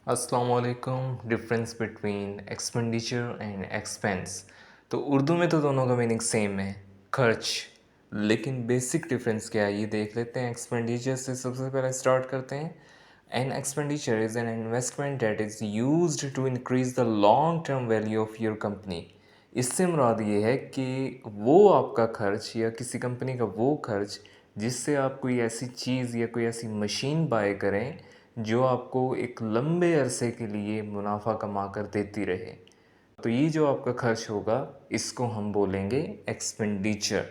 अस्सलाम वालेकुम। Difference between expenditure and expense. तो उर्दू में तो दोनों का मीनिंग सेम है, खर्च। लेकिन बेसिक डिफरेंस क्या है ये देख लेते हैं। एक्सपेंडिचर से सबसे पहले स्टार्ट करते हैं। An expenditure is an investment that is used to increase the long term value of your company. इससे मुराद ये है कि वो आपका खर्च या किसी कंपनी का वो खर्च जिससे आप कोई ऐसी चीज़ या कोई ऐसी मशीन बाय करें जो आपको एक लंबे अरसे के लिए मुनाफा कमा कर देती रहे। तो ये जो आपका खर्च होगा इसको हम बोलेंगे एक्सपेंडिचर।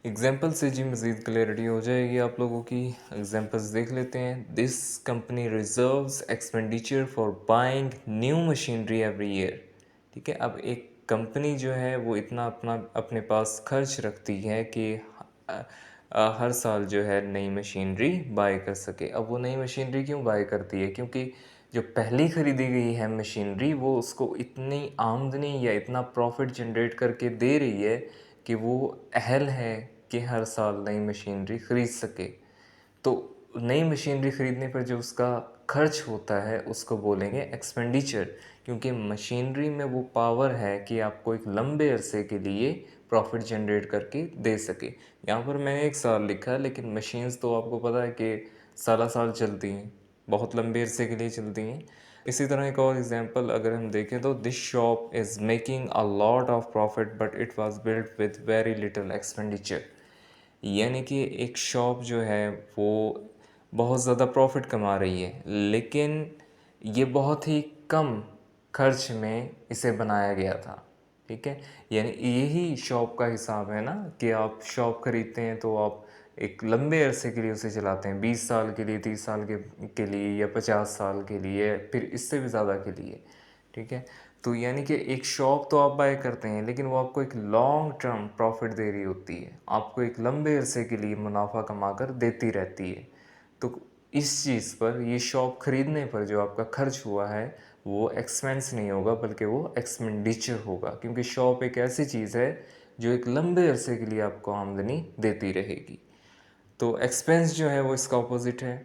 एग्जाम्पल से जी मज़ीद क्लैरिटी हो जाएगी आप लोगों की। एग्जाम्पल्स देख लेते हैं। This company reserves expenditure for buying new machinery every year. ठीक है, अब एक कंपनी जो है वो इतना अपने पास खर्च रखती है कि हर साल जो है नई मशीनरी बाय कर सके। अब वो नई मशीनरी क्यों बाय करती है? क्योंकि जो पहली ख़रीदी गई है मशीनरी वो उसको इतनी आमदनी या इतना प्रॉफिट जनरेट करके दे रही है कि वो अहल है कि हर साल नई मशीनरी ख़रीद सके। तो नई मशीनरी ख़रीदने पर जो उसका खर्च होता है उसको बोलेंगे एक्सपेंडिचर, क्योंकि मशीनरी में वो पावर है कि आपको एक लंबे अरसे के लिए प्रॉफिट जनरेट करके दे सके। यहाँ पर मैंने एक साल लिखा है, लेकिन मशीन्स तो आपको पता है कि साल साल चलती हैं, बहुत लंबे अरसे के लिए चलती हैं। इसी तरह एक और एग्जांपल अगर हम देखें तो this shop is making a lot of profit but it was built with very little expenditure. यानी कि एक शॉप जो है वो बहुत ज़्यादा प्रॉफिट कमा रही है, लेकिन ये बहुत ही कम खर्च में इसे बनाया गया था। ठीक है, यानी यही शॉप का हिसाब है ना कि आप शॉप ख़रीदते हैं तो आप एक लंबे अरसे के लिए उसे चलाते हैं, 20 साल के लिए, 30 साल के लिए या 50 साल के लिए, फिर इससे भी ज़्यादा के लिए। ठीक है, तो यानी कि एक शॉप तो आप बाय करते हैं लेकिन वो आपको एक लॉन्ग टर्म प्रॉफिट दे रही होती है, आपको एक लंबे अरसे के लिए मुनाफा कमा कर देती रहती है। तो इस चीज़ पर, ये शॉप ख़रीदने पर जो आपका खर्च हुआ है वो एक्सपेंस नहीं होगा बल्कि वो एक्सपेंडिचर होगा, क्योंकि शॉप एक ऐसी चीज़ है जो एक लंबे अरसे के लिए आपको आमदनी देती रहेगी। तो एक्सपेंस जो है वो इसका ऑपोजिट है।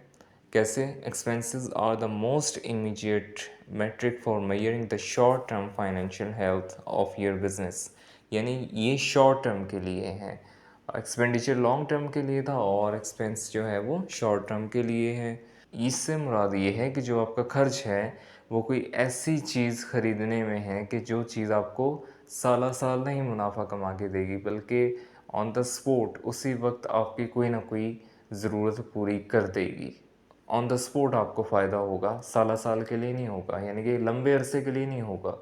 कैसे? Expenses are the most immediate metric for measuring the short term financial health of your business. यानी ये शॉर्ट टर्म के लिए है, एक्सपेंडिचर लॉन्ग टर्म के लिए था और एक्सपेंस जो है वो शॉर्ट टर्म के लिए है। इससे मुराद ये है कि जो आपका खर्च है वो कोई ऐसी चीज़ ख़रीदने में है कि जो चीज़ आपको साल साल नहीं मुनाफा कमा के देगी, बल्कि ऑन द स्पॉट उसी वक्त आपकी कोई ना कोई ज़रूरत पूरी कर देगी। ऑन द स्पॉट आपको फ़ायदा होगा, साल साल के लिए नहीं होगा, यानी कि लंबे अरसे के लिए नहीं होगा,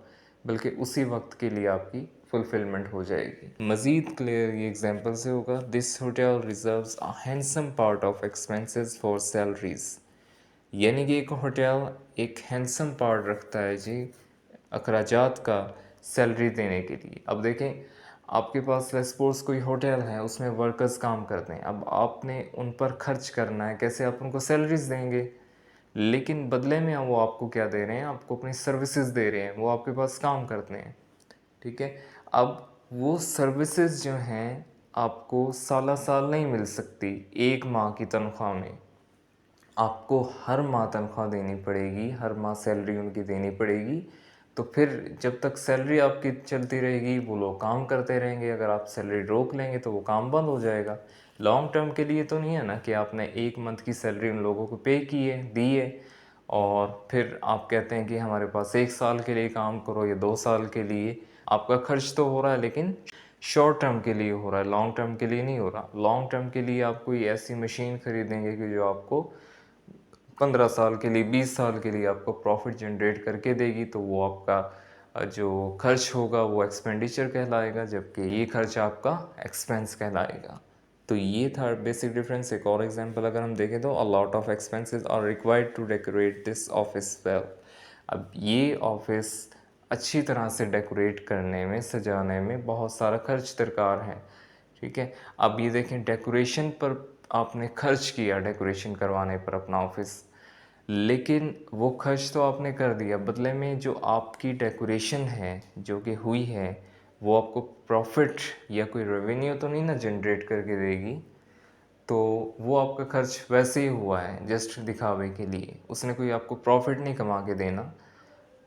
बल्कि उसी वक्त के लिए आपकी फुलफिलमेंट हो जाएगी। मज़ीद क्लियर ये एग्जांपल से होगा। This hotel reserves a handsome part of expenses for salaries. यानी कि एक होटल एक हैंडसम पार्ट रखता है जी अखराजात का सैलरी देने के लिए। अब देखें, आपके पास सपोज कोई होटल है, उसमें वर्कर्स काम करते हैं, अब आपने उन पर खर्च करना है। कैसे? आप उनको सैलरीज देंगे, लेकिन बदले में वो आपको क्या दे रहे हैं? आपको अपनी सर्विसेज दे रहे हैं, वो आपके पास काम करते हैं। ठीक है, अब वो सर्विसेज जो हैं आपको साला साल नहीं मिल सकती, एक माह की तनख्वाह में आपको हर माह तनख्वाह देनी पड़ेगी, हर माह सैलरी उनकी देनी पड़ेगी। तो फिर जब तक सैलरी आपकी चलती रहेगी वो लोग काम करते रहेंगे। अगर आप सैलरी रोक लेंगे तो वो काम बंद हो जाएगा। लॉन्ग टर्म के लिए तो नहीं है ना कि आपने एक मंथ की सैलरी उन लोगों को पे की है, दी है, और फिर आप कहते हैं कि हमारे पास एक साल के लिए काम करो या 2 साल के लिए। आपका खर्च तो हो रहा है लेकिन शॉर्ट टर्म के लिए हो रहा है, लॉन्ग टर्म के लिए नहीं हो रहा। लॉन्ग टर्म के लिए आप कोई ऐसी मशीन खरीदेंगे कि जो आपको 15 साल के लिए, 20 साल के लिए आपको प्रॉफिट जनरेट करके देगी, तो वो आपका जो खर्च होगा वो एक्सपेंडिचर कहलाएगा, जबकि ये खर्च आपका एक्सपेंस कहलाएगा। तो ये था बेसिक डिफरेंस। एक और एग्जांपल अगर हम देखें तो a lot of expenses are required to decorate this office well. अब ये ऑफिस अच्छी तरह से डेकोरेट करने में, सजाने में बहुत सारा खर्च दरकार है। ठीक है, अब ये देखें, डेकोरेशन पर आपने खर्च किया, डेकोरेशन करवाने पर अपना ऑफिस, लेकिन वो खर्च तो आपने कर दिया, बदले में जो आपकी डेकोरेशन है जो कि हुई है वो आपको प्रॉफिट या कोई रेवेन्यू तो नहीं ना जनरेट करके देगी। तो वो आपका खर्च वैसे ही हुआ है जस्ट दिखावे के लिए, उसने कोई आपको प्रॉफिट नहीं कमा के देना।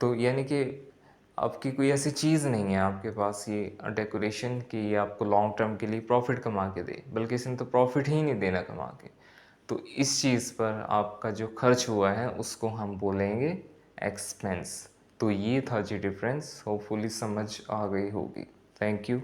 तो यानी कि आपकी कोई ऐसी चीज़ नहीं है आपके पास ये डेकोरेशन की ये आपको लॉन्ग टर्म के लिए प्रॉफिट कमा के दे, बल्कि इसने तो प्रॉफिट ही नहीं देना कमा के। तो इस चीज़ पर आपका जो खर्च हुआ है उसको हम बोलेंगे एक्सपेंस। तो ये था जी डिफरेंस, होपफुली समझ आ गई होगी। Thank you.